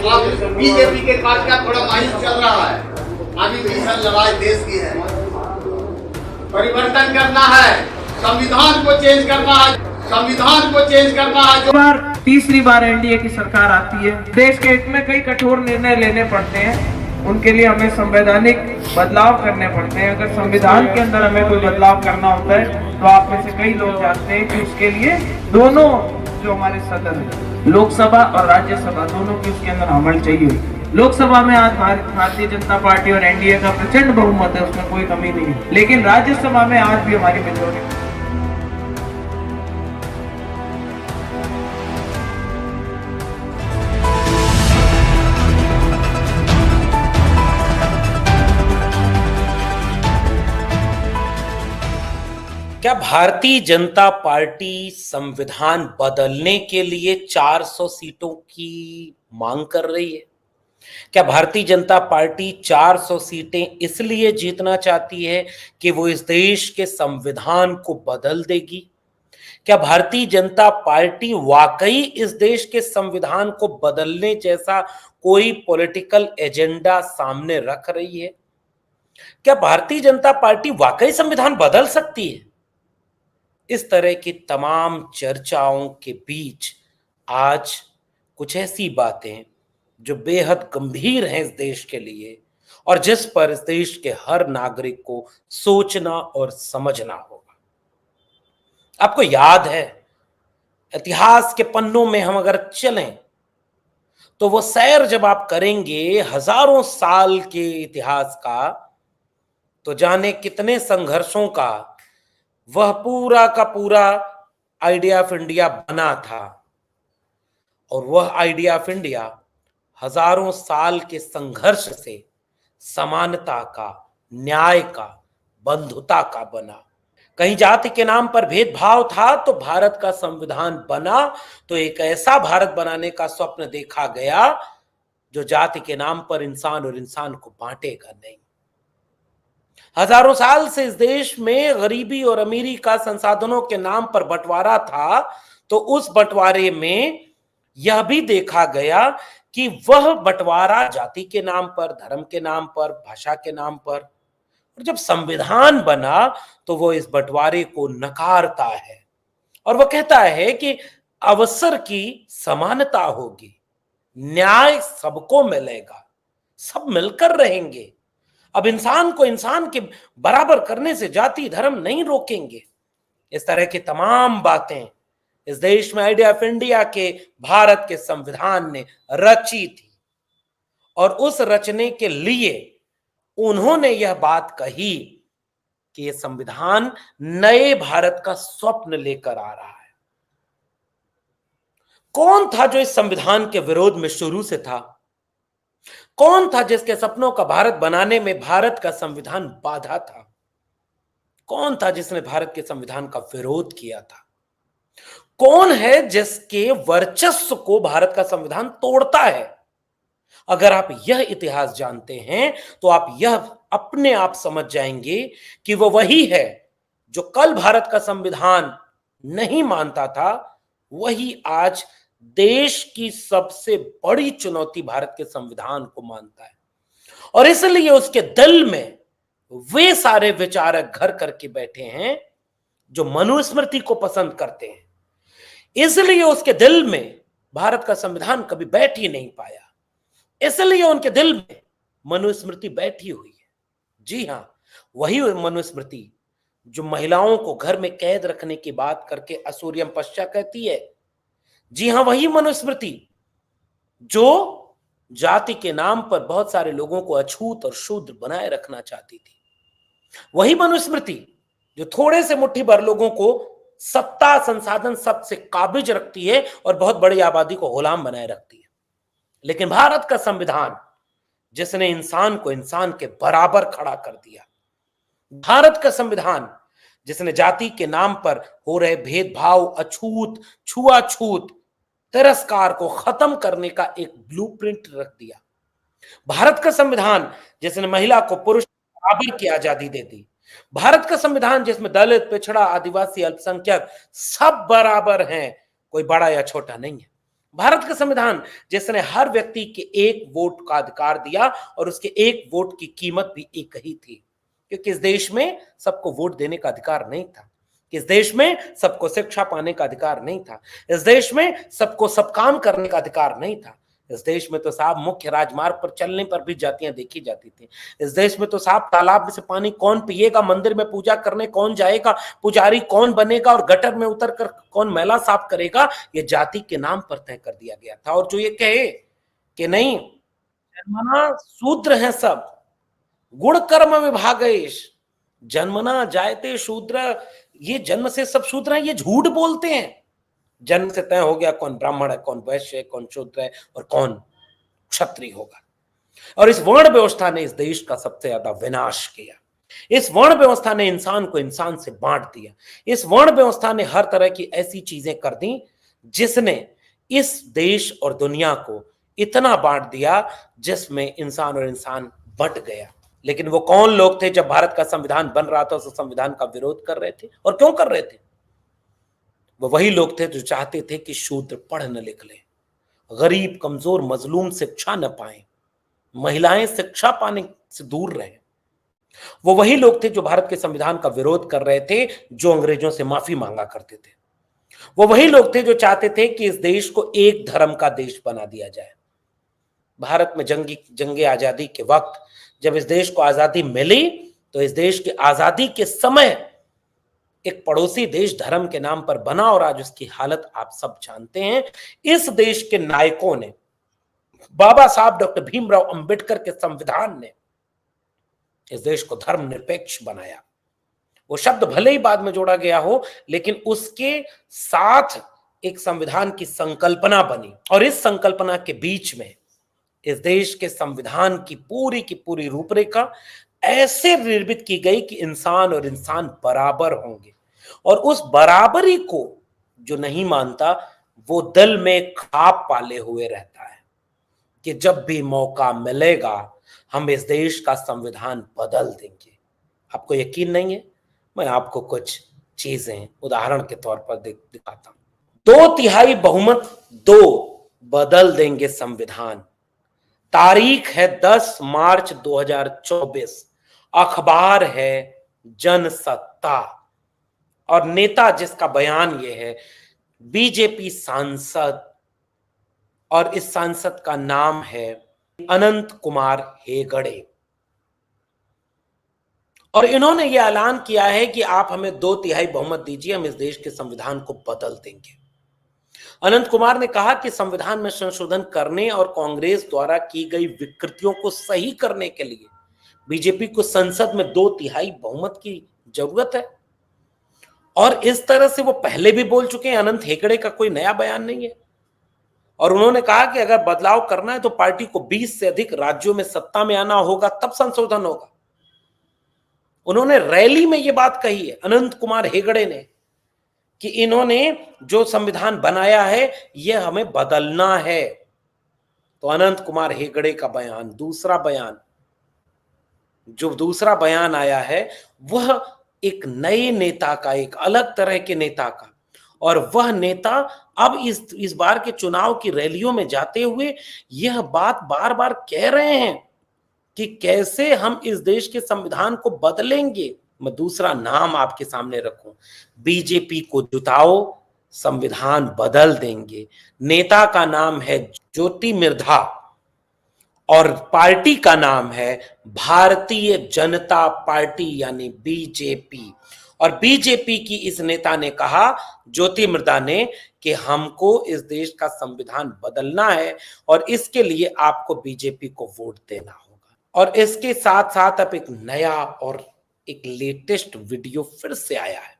अब बीजेपी के कार्यक्रम थोड़ा मायूस चल रहा है। अभी भीषण लड़ाई देश की है, परिवर्तन करना है, संविधान को चेंज करना है, संविधान को चेंज करना है। जो बार तीसरी बार एनडीए की सरकार आती है, देश के हित में कई कठोर निर्णय लेने पड़ते हैं। उनके लिए हमें संवैधानिक बदलाव करने पड़ते हैं। अगर संविधान के अंदर हमें कोई बदलाव करना होता है तो आप में से कई लोग जानते हैं कि उसके लिए दोनों जो हमारे सदन है, लोकसभा और राज्यसभा, दोनों की उसके अंदर अमल चाहिए। लोकसभा में आज भारतीय जनता पार्टी और एनडीए का प्रचंड बहुमत है, उसमें कोई कमी नहीं है, लेकिन राज्यसभा में आज भी हमारी मेजोरिटी। क्या भारतीय जनता पार्टी संविधान बदलने के लिए 400 सीटों की मांग कर रही है? क्या भारतीय जनता पार्टी 400 सीटें इसलिए जीतना चाहती है कि वो इस देश के संविधान को बदल देगी? क्या भारतीय जनता पार्टी वाकई इस देश के संविधान को बदलने जैसा कोई पॉलिटिकल एजेंडा सामने रख रही है? क्या भारतीय जनता पार्टी वाकई संविधान बदल सकती है? इस तरह की तमाम चर्चाओं के बीच आज कुछ ऐसी बातें जो बेहद गंभीर हैं इस देश के लिए और जिस पर इस देश के हर नागरिक को सोचना और समझना होगा। आपको याद है, इतिहास के पन्नों में हम अगर चलें तो वो सैर जब आप करेंगे हजारों साल के इतिहास का, तो जाने कितने संघर्षों का वह पूरा का पूरा आइडिया ऑफ इंडिया बना था। और वह आइडिया ऑफ इंडिया हजारों साल के संघर्ष से समानता का, न्याय का, बंधुता का बना। कहीं जाति के नाम पर भेदभाव था तो भारत का संविधान बना, तो एक ऐसा भारत बनाने का स्वप्न देखा गया जो जाति के नाम पर इंसान और इंसान को बांटेगा नहीं। हजारों साल से इस देश में गरीबी और अमीरी का संसाधनों के नाम पर बंटवारा था, तो उस बंटवारे में यह भी देखा गया कि वह बंटवारा जाति के नाम पर, धर्म के नाम पर, भाषा के नाम पर, और जब संविधान बना तो वो इस बंटवारे को नकारता है और वह कहता है कि अवसर की समानता होगी, न्याय सबको मिलेगा, सब मिलकर रहेंगे। अब इंसान को इंसान के बराबर करने से जाति धर्म नहीं रोकेंगे। इस तरह की तमाम बातें इस देश में आइडिया ऑफ इंडिया के भारत के संविधान ने रची थी और उस रचने के लिए उन्होंने यह बात कही कि यह संविधान नए भारत का स्वप्न लेकर आ रहा है। कौन था जो इस संविधान के विरोध में शुरू से था? कौन था जिसके सपनों का भारत बनाने में भारत का संविधान बाधा था? कौन था जिसने भारत के संविधान का विरोध किया था? कौन है जिसके वर्चस्व को भारत का संविधान तोड़ता है? अगर आप यह इतिहास जानते हैं तो आप यह अपने आप समझ जाएंगे कि वो वही है जो कल भारत का संविधान नहीं मानता था, वही आज देश की सबसे बड़ी चुनौती भारत के संविधान को मानता है। और इसलिए उसके दिल में वे सारे विचारक घर करके बैठे हैं जो मनुस्मृति को पसंद करते हैं। इसलिए उसके दिल में भारत का संविधान कभी बैठ ही नहीं पाया, इसलिए उनके दिल में मनुस्मृति बैठी हुई है। जी हां, वही मनुस्मृति जो महिलाओं को घर में कैद रखने की बात करके असूर्यम पश्चा कहती है। जी हां, वही मनुस्मृति जो जाति के नाम पर बहुत सारे लोगों को अछूत और शूद्र बनाए रखना चाहती थी। वही मनुस्मृति जो थोड़े से मुट्ठी भर लोगों को सत्ता संसाधन सबसे काबिज रखती है और बहुत बड़ी आबादी को गुलाम बनाए रखती है। लेकिन भारत का संविधान जिसने इंसान को इंसान के बराबर खड़ा कर दिया, भारत का संविधान जिसने जाति के नाम पर हो रहे भेदभाव, अछूत, छुआछूत, तिरस्कार को खत्म करने का एक ब्लूप्रिंट रख दिया, भारत का संविधान जिसने महिला को पुरुष बराबर की आजादी दे दी, भारत का संविधान जिसमें दलित, पिछड़ा, आदिवासी, अल्पसंख्यक सब बराबर हैं, कोई बड़ा या छोटा नहीं है, भारत का संविधान जिसने हर व्यक्ति के एक वोट का अधिकार दिया और उसके एक वोट की कीमत भी एक ही थी, क्योंकि इस देश में सबको वोट देने का अधिकार नहीं था, इस देश में सबको शिक्षा पाने का अधिकार नहीं था, इस देश में सबको सब काम करने का अधिकार नहीं था, इस देश में तो साहब मुख्य राजमार्ग पर चलने पर भी जातियां देखी जाती थी, इस देश में तो साहब तालाब में से पानी कौन पिएगा, मंदिर में पूजा करने कौन जाएगा, पुजारी कौन बनेगा और गटर में उतर कर कौन मैला साफ करेगा, ये जाति के नाम पर तय कर दिया गया था। और जो ये कहे कि नहीं जन्मना शूद्र हैं सब, गुण कर्म विभागेश, जन्मना जायते शूद्र, ये जन्म से सब शूद्र हैं, ये झूठ बोलते हैं। जन्म से तय हो गया कौन ब्राह्मण है, कौन वैश्य है, कौन शूद्र है और कौन क्षत्रिय होगा। और इस वर्ण व्यवस्था ने इस देश का सबसे ज्यादा विनाश किया। इस वर्ण व्यवस्था ने इंसान को इंसान से बांट दिया। इस वर्ण व्यवस्था ने हर तरह की ऐसी चीजें कर दी जिसने इस देश और दुनिया को इतना बांट दिया जिसमें इंसान और इंसान बंट गया। लेकिन वो कौन लोग थे जब भारत का संविधान बन रहा था उस संविधान का विरोध कर रहे थे, और क्यों कर रहे थे? वो वही लोग थे जो चाहते थे कि शूद्र पढ़ न लिख ले, गरीब कमजोर मजलूम शिक्षा न पाए, महिलाएं शिक्षा पाने से दूर रहे। वो वही लोग थे जो भारत के संविधान का विरोध कर रहे थे, जो अंग्रेजों से माफी मांगा करते थे। वो वही लोग थे जो चाहते थे कि इस देश को एक धर्म का देश बना दिया जाए। भारत में जंगे आजादी के वक्त जब इस देश को आजादी मिली तो इस देश की आजादी के समय एक पड़ोसी देश धर्म के नाम पर बना और आज उसकी हालत आप सब जानते हैं। इस देश के नायकों ने, बाबा साहब डॉक्टर भीमराव अंबेडकर के संविधान ने इस देश को धर्मनिरपेक्ष बनाया। वो शब्द भले ही बाद में जोड़ा गया हो, लेकिन उसके साथ एक संविधान की संकल्पना बनी और इस संकल्पना के बीच में इस देश के संविधान की पूरी रूपरेखा ऐसे निर्मित की गई कि इंसान और इंसान बराबर होंगे। और उस बराबरी को जो नहीं मानता वो दिल में खाप पाले हुए रहता है कि जब भी मौका मिलेगा हम इस देश का संविधान बदल देंगे। आपको यकीन नहीं है? मैं आपको कुछ चीजें उदाहरण के तौर पर दिखाता हूं। 2/3 बहुमत, 2 बदल देंगे संविधान। तारीख है 10 मार्च 2024। अखबार है जनसत्ता और नेता जिसका बयान यह है बीजेपी सांसद, और इस सांसद का नाम है अनंत कुमार हेगड़े। और इन्होंने यह ऐलान किया है कि आप हमें 2/3 बहुमत दीजिए, हम इस देश के संविधान को बदल देंगे। अनंत कुमार ने कहा कि संविधान में संशोधन करने और कांग्रेस द्वारा की गई विकृतियों को सही करने के लिए बीजेपी को संसद में 2/3 बहुमत की जरूरत है। और इस तरह से वो पहले भी बोल चुके हैं, अनंत हेगड़े का कोई नया बयान नहीं है। और उन्होंने कहा कि अगर बदलाव करना है तो पार्टी को 20 से अधिक राज्यों में सत्ता में आना होगा, तब संशोधन होगा। उन्होंने रैली में ये बात कही है अनंत कुमार हेगड़े ने कि इन्होंने जो संविधान बनाया है यह हमें बदलना है। तो अनंत कुमार हेगड़े का बयान, दूसरा बयान आया है वह एक नए नेता का, एक अलग तरह के नेता का। और वह नेता अब इस बार के चुनाव की रैलियों में जाते हुए यह बात बार बार कह रहे हैं कि कैसे हम इस देश के संविधान को बदलेंगे। मैं दूसरा नाम आपके सामने रखूं, बीजेपी को जुटाओ, संविधान बदल देंगे। नेता का नाम है ज्योति मिर्धा और पार्टी का नाम है भारतीय जनता पार्टी यानी बीजेपी। और बीजेपी की इस नेता ने कहा, ज्योति मिर्धा ने, कि हमको इस देश का संविधान बदलना है और इसके लिए आपको बीजेपी को वोट देना होगा। और इसके साथ साथ अब एक नया और एक लेटेस्ट वीडियो फिर से आया है।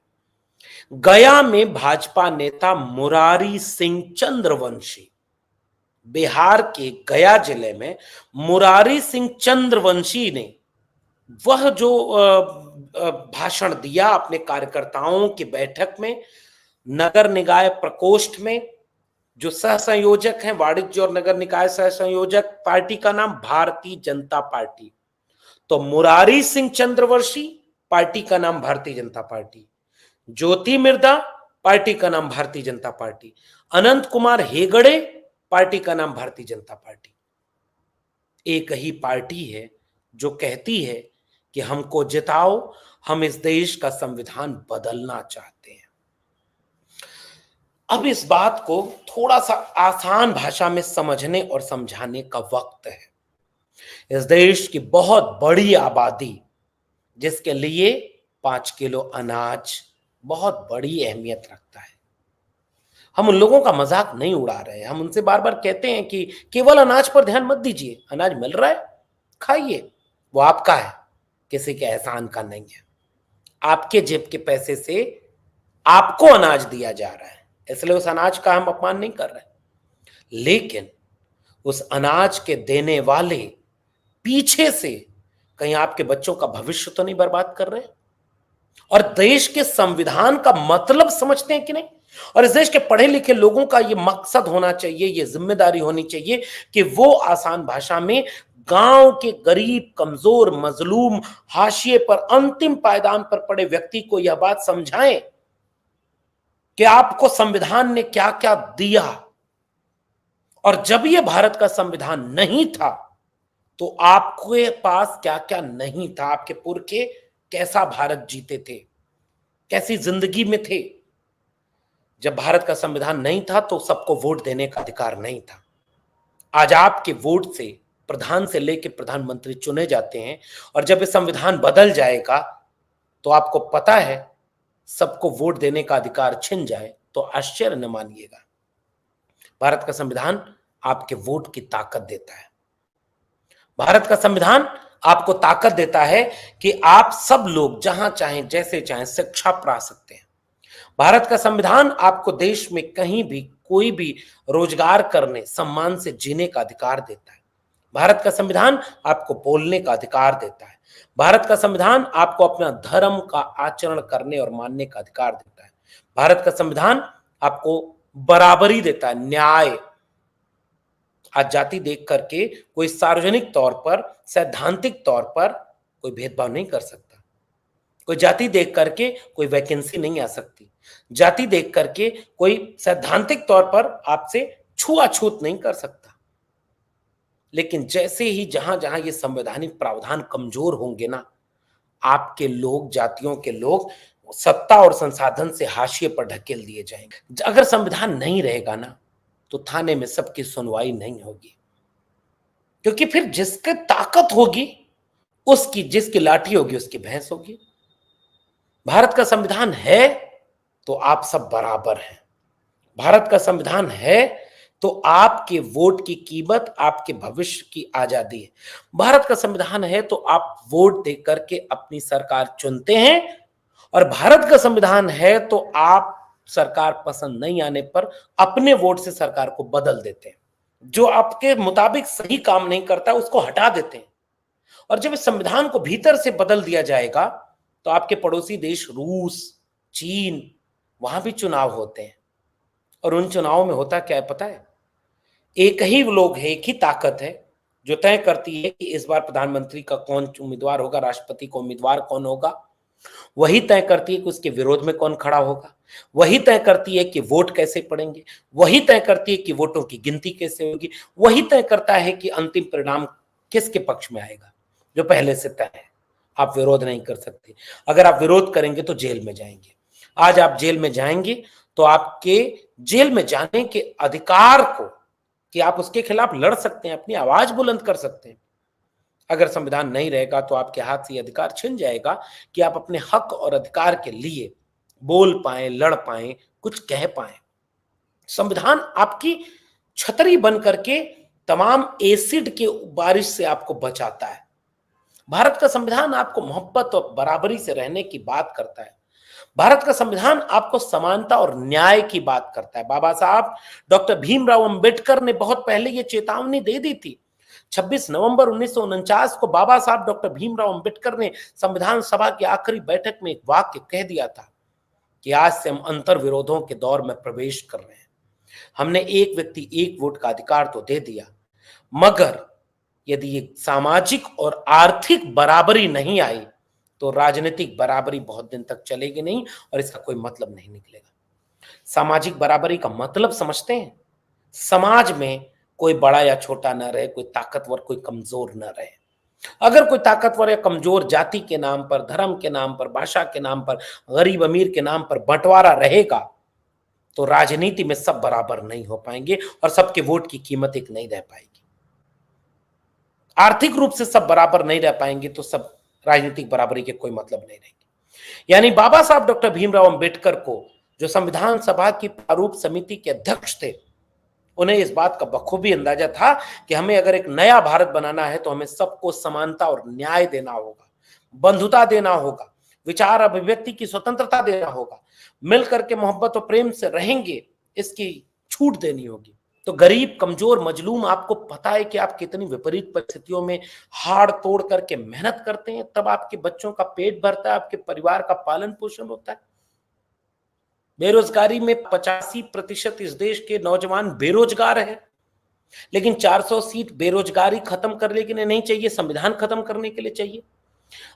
गया में भाजपा नेता मुरारी सिंह चंद्रवंशी, बिहार के गया जिले में मुरारी सिंह चंद्रवंशी ने वह जो भाषण दिया अपने कार्यकर्ताओं की बैठक में, नगर निकाय प्रकोष्ठ में, जो सह संयोजक हैं वाणिज्य और नगर निकाय सह संयोजक, पार्टी का नाम भारतीय जनता पार्टी। तो मुरारी सिंह चंद्रवंशी, पार्टी का नाम भारतीय जनता पार्टी, ज्योति मिर्धा, पार्टी का नाम भारतीय जनता पार्टी, अनंत कुमार हेगड़े, पार्टी का नाम भारतीय जनता पार्टी। एक ही पार्टी है जो कहती है कि हमको जिताओ, हम इस देश का संविधान बदलना चाहते हैं। अब इस बात को थोड़ा सा आसान भाषा में समझने और समझाने का वक्त है। इस देश की बहुत बड़ी आबादी, जिसके लिए 5 किलो अनाज बहुत बड़ी अहमियत रखता है, हम उन लोगों का मजाक नहीं उड़ा रहे हैं। हम उनसे बार बार कहते हैं कि केवल अनाज पर ध्यान मत दीजिए, अनाज मिल रहा है खाइए, वो आपका है, किसी के एहसान का नहीं है। आपके जेब के पैसे से आपको अनाज दिया जा रहा है, इसलिए उस अनाज का हम अपमान नहीं कर रहे, लेकिन उस अनाज के देने वाले पीछे से कहीं आपके बच्चों का भविष्य तो नहीं बर्बाद कर रहे, और देश के संविधान का मतलब समझते हैं कि नहीं। और इस देश के पढ़े लिखे लोगों का ये मकसद होना चाहिए, ये जिम्मेदारी होनी चाहिए कि वो आसान भाषा में गांव के गरीब, कमजोर, मजलूम, हाशिए पर, अंतिम पायदान पर पड़े व्यक्ति को यह बात समझाएं कि आपको संविधान ने क्या क्या दिया, और जब यह भारत का संविधान नहीं था तो आपके पास क्या क्या नहीं था, आपके पुरखे कैसा भारत जीते थे, कैसी जिंदगी में थे। जब भारत का संविधान नहीं था तो सबको वोट देने का अधिकार नहीं था। आज आपके वोट से प्रधान से लेकर प्रधानमंत्री चुने जाते हैं, और जब ये संविधान बदल जाएगा तो आपको पता है सबको वोट देने का अधिकार छिन जाए तो आश्चर्य न मानिएगा। भारत का संविधान आपके वोट की ताकत देता है। भारत का संविधान आपको ताकत देता है कि आप सब लोग जहां चाहें, जैसे चाहें शिक्षा पा सकते हैं। भारत का संविधान आपको देश में कहीं भी कोई भी रोजगार करने, सम्मान से जीने का अधिकार देता है। भारत का संविधान आपको बोलने का अधिकार देता है। भारत का संविधान आपको अपना धर्म का आचरण करने और मानने का अधिकार देता है। भारत का संविधान आपको बराबरी देता है, न्याय। आज जाति देख करके कोई सार्वजनिक तौर पर, सैद्धांतिक तौर पर कोई भेदभाव नहीं कर सकता। कोई जाति देख करके कोई वैकेंसी नहीं आ सकती। जाति देख करके कोई सैद्धांतिक तौर पर आपसे छुआछूत नहीं कर सकता। लेकिन जैसे ही जहां जहां ये संवैधानिक प्रावधान कमजोर होंगे ना, आपके लोग, जातियों के लोग सत्ता और संसाधन से हाशिए पर ढकेल दिए जाएंगे। अगर संविधान नहीं रहेगा ना तो थाने में सबकी सुनवाई नहीं होगी, क्योंकि फिर जिसकी ताकत होगी उसकी, जिसकी लाठी होगी उसकी भैंस होगी। भारत का संविधान है तो आप सब बराबर हैं। भारत का संविधान है तो आपके वोट की कीमत, आपके भविष्य की आजादी है। भारत का संविधान है तो आप वोट दे करके अपनी सरकार चुनते हैं, और भारत का संविधान है तो आप सरकार पसंद नहीं आने पर अपने वोट से सरकार को बदल देते हैं। जो आपके मुताबिक सही काम नहीं करता उसको हटा देते हैं। और जब इस संविधान को भीतर से बदल दिया जाएगा तो आपके पड़ोसी देश रूस, चीन, वहां भी चुनाव होते हैं, और उन चुनावों में होता क्या है पता है? एक ही लोग है, एक ही ताकत है जो तय करती है कि इस बार प्रधानमंत्री का कौन उम्मीदवार होगा, राष्ट्रपति का उम्मीदवार कौन होगा। वही तय करती है कि उसके विरोध में कौन खड़ा होगा। वही तय करती है कि वोट कैसे पड़ेंगे। वही तय करती है कि वोटों की गिनती कैसे होगी। वही तय करता है कि अंतिम परिणाम किसके पक्ष में आएगा, जो पहले से तय है। आप विरोध नहीं कर सकते। अगर आप विरोध करेंगे तो जेल में जाएंगे। आज आप जेल में जाएंगे तो आपके जेल में जाने के अधिकार को, कि आप उसके खिलाफ लड़ सकते हैं, अपनी आवाज बुलंद कर सकते हैं। अगर संविधान नहीं रहेगा तो आपके हाथ से अधिकार छिन जाएगा कि आप अपने हक और अधिकार के लिए बोल पाए, लड़ पाए, कुछ कह पाए। संविधान आपकी छतरी बन करके तमाम एसिड के बारिश से आपको बचाता है। भारत का संविधान आपको मोहब्बत और बराबरी से रहने की बात करता है। भारत का संविधान आपको समानता और न्याय की बात करता है। बाबा साहब डॉक्टर भीमराव अंबेडकर ने बहुत पहले ये चेतावनी दे दी थी। 26 नवंबर 1949 को बाबा साहब डॉक्टर भीमराव अंबेडकर ने संविधान सभा की आखिरी बैठक में एक वाक्य कह दिया था कि आज से हम अंतर विरोधों के दौर में प्रवेश कर रहे हैं। हमने एक व्यक्ति एक वोट का अधिकार तो दे दिया, मगर यदि ये सामाजिक और आर्थिक बराबरी नहीं आई तो राजनीतिक बराबरी बहुत दिन तक चलेगी नहीं, और इसका कोई मतलब नहीं निकलेगा। सामाजिक बराबरी का मतलब समझते हैं? समाज में कोई बड़ा या छोटा न रहे, कोई ताकतवर कोई कमजोर न रहे। अगर कोई ताकतवर या कमजोर जाति के नाम पर, धर्म के नाम पर, भाषा के नाम पर, गरीब अमीर के नाम पर बंटवारा रहेगा तो राजनीति में सब बराबर नहीं हो पाएंगे और सबके वोट की कीमत एक नहीं रह पाएगी। आर्थिक रूप से सब बराबर नहीं रह पाएंगे तो सब राजनीतिक बराबरी के कोई मतलब नहीं रहेंगे। यानी बाबा साहब डॉक्टर भीमराव अंबेडकर को, जो संविधान सभा की प्रारूप समिति के अध्यक्ष थे, उन्हें इस बात का बखूबी अंदाजा था कि हमें अगर एक नया भारत बनाना है तो हमें सबको समानता और न्याय देना होगा, बंधुता देना होगा, विचार अभिव्यक्ति की स्वतंत्रता देना होगा, मिलकर के मोहब्बत और प्रेम से रहेंगे इसकी छूट देनी होगी। तो गरीब, कमजोर, मजलूम, आपको पता है कि आप कितनी विपरीत परिस्थितियों में हाड़ तोड़ करके मेहनत करते हैं, तब आपके बच्चों का पेट भरता है, आपके परिवार का पालन पोषण होता है। बेरोजगारी में 85% इस देश के नौजवान बेरोजगार हैं, लेकिन 400 सीट बेरोजगारी खत्म करने के लिए नहीं चाहिए, संविधान खत्म करने के लिए चाहिए।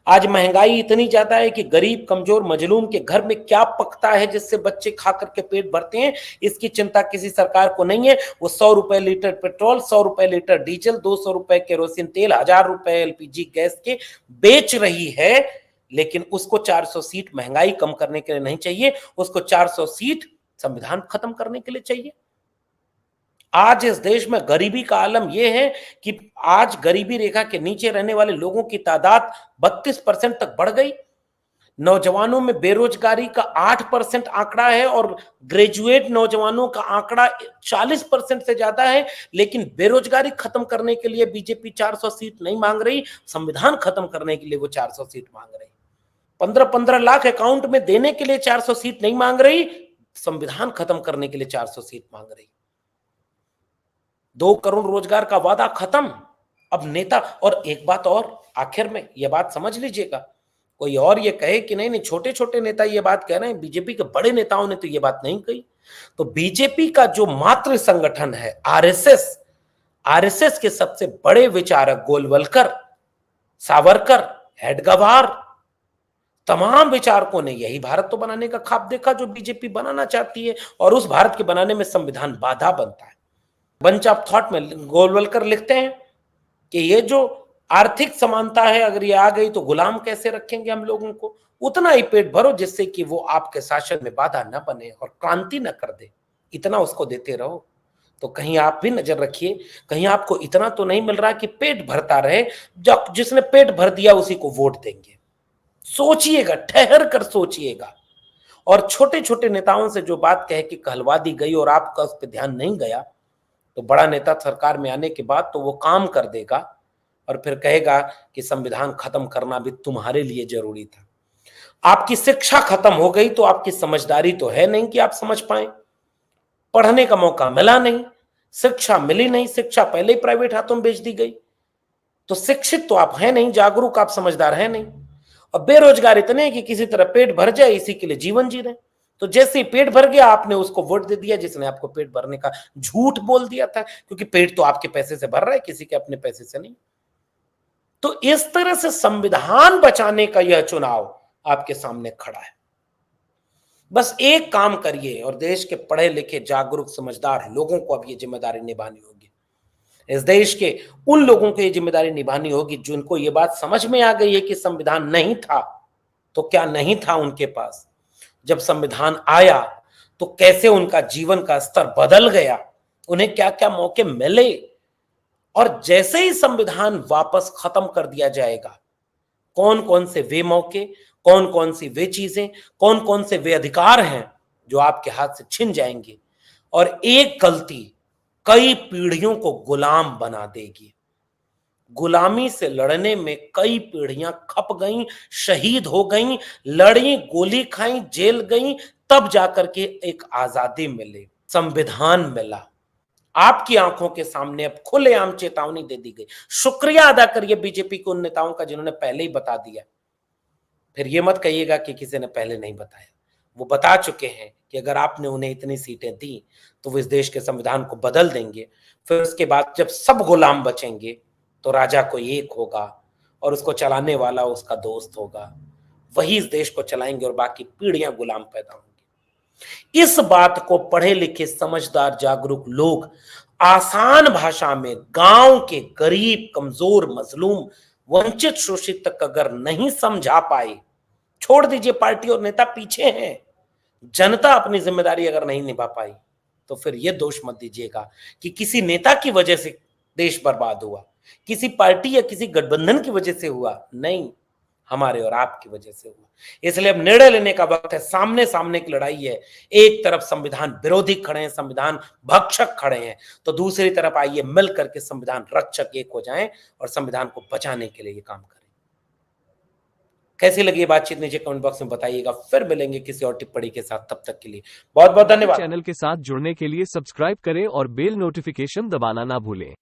आज महंगाई इतनी ज्यादा है कि गरीब, कमजोर, मजलूम के घर में क्या पकता है जिससे बच्चे खा करके पेट भरते हैं, इसकी चिंता किसी सरकार को नहीं है। वो 100 रुपए लीटर पेट्रोल, 100 रुपए लीटर डीजल, 200 रुपए केरोसिन तेल, 1000 रुपए एलपीजी गैस के बेच रही है, लेकिन उसको 400 सीट महंगाई कम करने के लिए नहीं चाहिए, उसको 400 सीट संविधान खत्म करने के लिए चाहिए। आज इस देश में गरीबी का आलम यह है कि आज गरीबी रेखा के नीचे रहने वाले लोगों की तादाद 32% तक बढ़ गई। नौजवानों में बेरोजगारी का 8% आंकड़ा है और ग्रेजुएट नौजवानों का आंकड़ा 40% से ज्यादा है, लेकिन बेरोजगारी खत्म करने के लिए बीजेपी 400 सीट नहीं मांग रही, संविधान खत्म करने के लिए वो 400 सीट मांग रही। 15-15 लाख अकाउंट में देने के लिए 400 सीट नहीं मांग रही, संविधान खत्म करने के लिए 400 सीट मांग रही। 2 करोड़ रोजगार का वादा खत्म। अब नेता, और एक बात और आखिर में यह बात समझ लीजिएगा, कोई और ये कहे कि नहीं नहीं छोटे छोटे नेता ये बात कह रहे हैं, बीजेपी के बड़े नेताओं ने तो ये बात नहीं कही, तो बीजेपी का जो मातृ संगठन है आरएसएस के सबसे बड़े विचारक गोलवलकर, सावरकर, एडगवार, तमाम विचारकों ने यही भारत तो बनाने का ख्वाब देखा जो बीजेपी बनाना चाहती है, और उस भारत के बनाने में संविधान बाधा बनता है। बंच ऑफ थॉट में गोलवलकर लिखते हैं कि ये जो आर्थिक समानता है, अगर ये आ गई तो गुलाम कैसे रखेंगे हम लोगों को, उतना ही पेट भरो जिससे कि वो आपके शासन में बाधा न बने और क्रांति न कर दे, इतना उसको देते रहो। तो कहीं आप भी नजर रखिए, कहीं आपको इतना तो नहीं मिल रहा कि पेट भरता रहे, जब जिसने पेट भर दिया उसी को वोट देंगे। सोचिएगा, ठहर कर सोचिएगा। और छोटे छोटे नेताओं से जो बात कह के कहलवा दी गई और आपका उस पर ध्यान नहीं गया, तो बड़ा नेता सरकार में आने के बाद तो वो काम कर देगा और फिर कहेगा कि संविधान खत्म करना भी तुम्हारे लिए जरूरी था। आपकी शिक्षा खत्म हो गई तो आपकी समझदारी तो है नहीं कि आप समझ पाए। पढ़ने का मौका मिला नहीं, शिक्षा मिली नहीं, शिक्षा पहले ही प्राइवेट हाथों में बेच दी गई, तो शिक्षित तो आप है नहीं, जागरूक आप समझदार है नहीं। और बेरोजगार इतने कि किसी तरह पेट भर जाए इसी के लिए जीवन जी रहे। तो जैसे ही पेट भर गया आपने उसको वोट दे दिया जिसने आपको पेट भरने का झूठ बोल दिया था, क्योंकि पेट तो आपके पैसे से भर रहा है, किसी के अपने पैसे से नहीं। तो इस तरह से संविधान बचाने का यह चुनाव आपके सामने खड़ा है। बस एक काम करिए, और देश के पढ़े लिखे, जागरूक, समझदार लोगों को अब ये जिम्मेदारी निभानी होगी। इस देश के उन लोगों को ये जिम्मेदारी निभानी होगी जिनको ये बात समझ में आ गई है कि संविधान नहीं था तो क्या नहीं था उनके पास, जब संविधान आया तो कैसे उनका जीवन का स्तर बदल गया, उन्हें क्या क्या मौके मिले, और जैसे ही संविधान वापस खत्म कर दिया जाएगा, कौन कौन से वे मौके, कौन कौन सी वे चीजें, कौन कौन से वे अधिकार हैं जो आपके हाथ से छिन जाएंगे, और एक गलती कई पीढ़ियों को गुलाम बना देगी। गुलामी से लड़ने में कई पीढ़ियां खप गईं, शहीद हो गईं, लड़ी, गोली खाई, जेल गईं, तब जाकर के एक आजादी मिली, संविधान मिला। आपकी आंखों के सामने अब खुलेआम चेतावनी दे दी गई। शुक्रिया अदा करिए बीजेपी के उन नेताओं का जिन्होंने पहले ही बता दिया। फिर ये मत कहिएगा कि किसी ने पहले नहीं बताया, वो बता चुके हैं कि अगर आपने उन्हें इतनी सीटें दी तो वो इस देश के संविधान को बदल देंगे। फिर उसके बाद जब सब गुलाम बचेंगे तो राजा कोई एक होगा और उसको चलाने वाला उसका दोस्त होगा, वही इस देश को चलाएंगे और बाकी पीढ़ियां गुलाम पैदा होंगी। इस बात को पढ़े लिखे समझदार जागरूक लोग आसान भाषा में गांव के गरीब कमजोर मजलूम वंचित शोषित तक अगर नहीं समझा पाए, छोड़ दीजिए पार्टी और नेता पीछे हैं, जनता अपनी जिम्मेदारी अगर नहीं निभा पाई तो फिर यह दोष मत दीजिएगा कि किसी नेता की वजह से देश बर्बाद हुआ, किसी पार्टी या किसी गठबंधन की वजह से हुआ। नहीं, हमारे और आपकी वजह से हुआ। इसलिए अब निर्णय लेने का वक्त है। सामने सामने की लड़ाई है। एक तरफ संविधान विरोधी खड़े हैं, संविधान भक्षक खड़े हैं, तो दूसरी तरफ आइए मिल करके संविधान रक्षक एक हो जाएं और संविधान को बचाने के लिए ये काम करें। कैसी लगी ये बातचीत नीचे कमेंट बॉक्स में बताइएगा। फिर मिलेंगे किसी और टिप्पणी के साथ, तब तक के लिए बहुत बहुत धन्यवाद। चैनल के साथ जुड़ने के लिए सब्सक्राइब करें और बेल नोटिफिकेशन दबाना ना भूलें।